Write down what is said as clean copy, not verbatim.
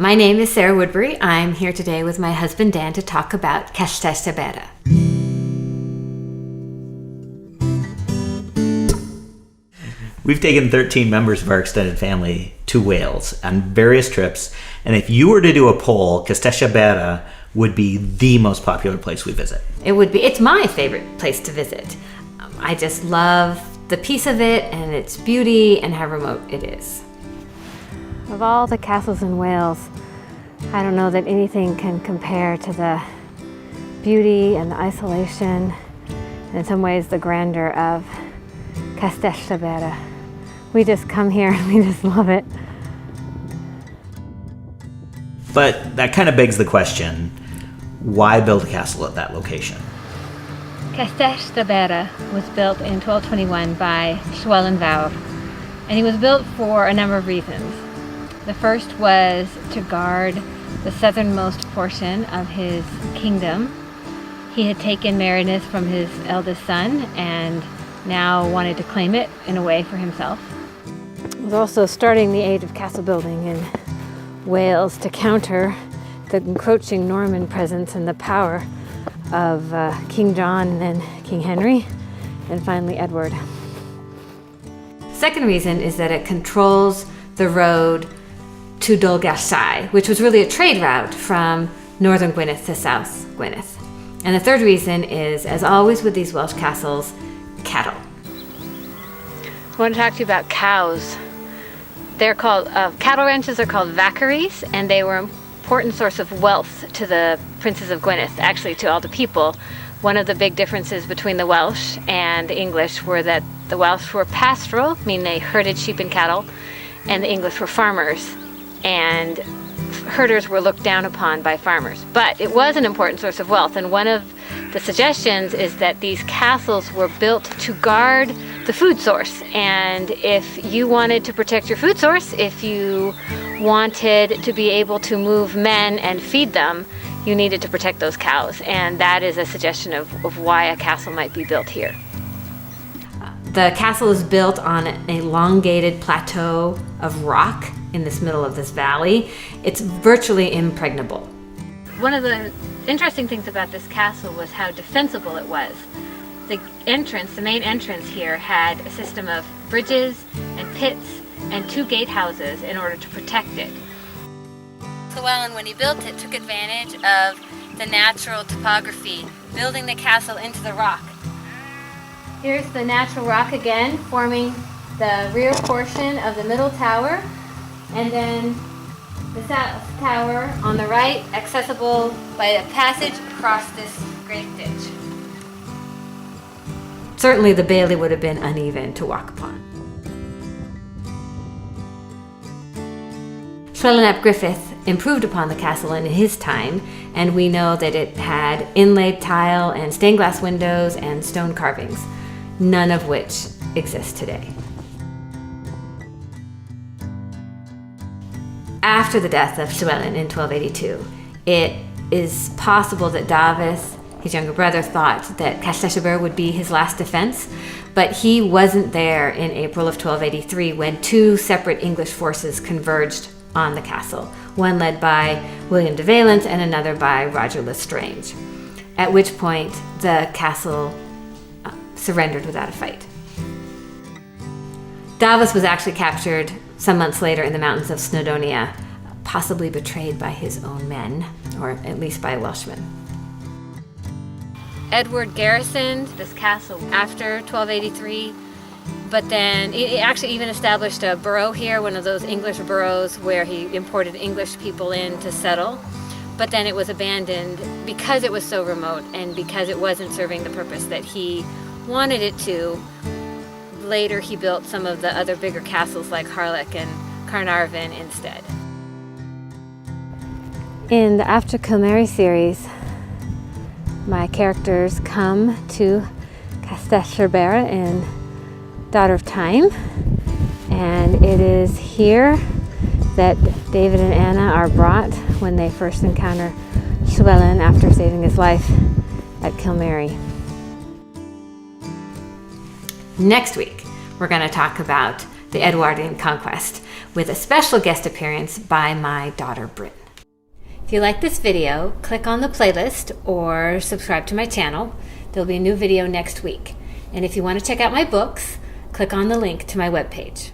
My name is Sarah Woodbury. I'm here today with my husband Dan to talk about Castell Bere. We've taken 13 members of our extended family to Wales on various trips, and if you were to do a poll, Castell Bere would be the most popular place we visit. It would be. It's my favorite place to visit. I just love the peace of it and its beauty and how remote it is. Of all the castles in Wales, I don't know that anything can compare to the beauty and the isolation, and in some ways the grandeur of Castell Bere. We just come here and we just love it. But that kind of begs the question, why build a castle at that location? Castell Bere was built in 1221 by Llywelyn Fawr, and he was built for a number of reasons. The first was to guard the southernmost portion of his kingdom. He had taken Meredith from his eldest son and now wanted to claim it in a way for himself. It was also starting the age of castle building in Wales to counter the encroaching Norman presence and the power of King John and then King Henry, and finally Edward. Second reason is that it controls the road to Dolgellau, which was really a trade route from northern Gwynedd to south Gwynedd. And the third reason is, as always with these Welsh castles, cattle. I want to talk to you about cows. They're called, cattle ranches are called vaccaries, and they were an important source of wealth to the princes of Gwynedd, actually to all the people. One of the big differences between the Welsh and the English were that the Welsh were pastoral, meaning they herded sheep and cattle, and the English were farmers. And herders were looked down upon by farmers. But it was an important source of wealth, and one of the suggestions is that these castles were built to guard the food source. And if you wanted to protect your food source, if you wanted to be able to move men and feed them, you needed to protect those cows. And that is a suggestion of why a castle might be built here. The castle is built on an elongated plateau of rock in this middle of this valley. It's virtually impregnable. One of the interesting things about this castle was how defensible it was. The entrance, the main entrance here, had a system of bridges and pits and 2 gatehouses in order to protect it. Llywelyn, when he built it, took advantage of the natural topography, building the castle into the rock. Here's the natural rock again, forming the rear portion of the middle tower, and then the south tower on the right, accessible by a passage across this great ditch. Certainly the bailey would have been uneven to walk upon. Llywelyn ap Griffith improved upon the castle in his time, and we know that it had inlaid tile and stained glass windows and stone carvings, none of which exist today. After the death of Llywelyn in 1282, it is possible that Dafydd, his younger brother, thought that Castell Bere would be his last defense, but he wasn't there in April of 1283 when 2 separate English forces converged on the castle, one led by William de Valence and another by Roger Lestrange, at which point the castle surrendered without a fight. Dafydd was actually captured some months later in the mountains of Snowdonia, possibly betrayed by his own men, or at least by a Welshman. Edward garrisoned this castle after 1283, but then he actually even established a borough here, one of those English boroughs where he imported English people in to settle. But then it was abandoned because it was so remote and because it wasn't serving the purpose that he wanted it to. Later he built some of the other bigger castles like Harlech and Carnarvon instead. In the After Kilmary series, my characters come to Castell Bere in Daughter of Time, and it is here that David and Anna are brought when they first encounter Llywelyn after saving his life at Kilmary. Next week, we're going to talk about the Edwardian conquest, with a special guest appearance by my daughter Bryn. If you like this video, click on the playlist or subscribe to my channel. There'll be a new video next week. And if you want to check out my books, click on the link to my webpage.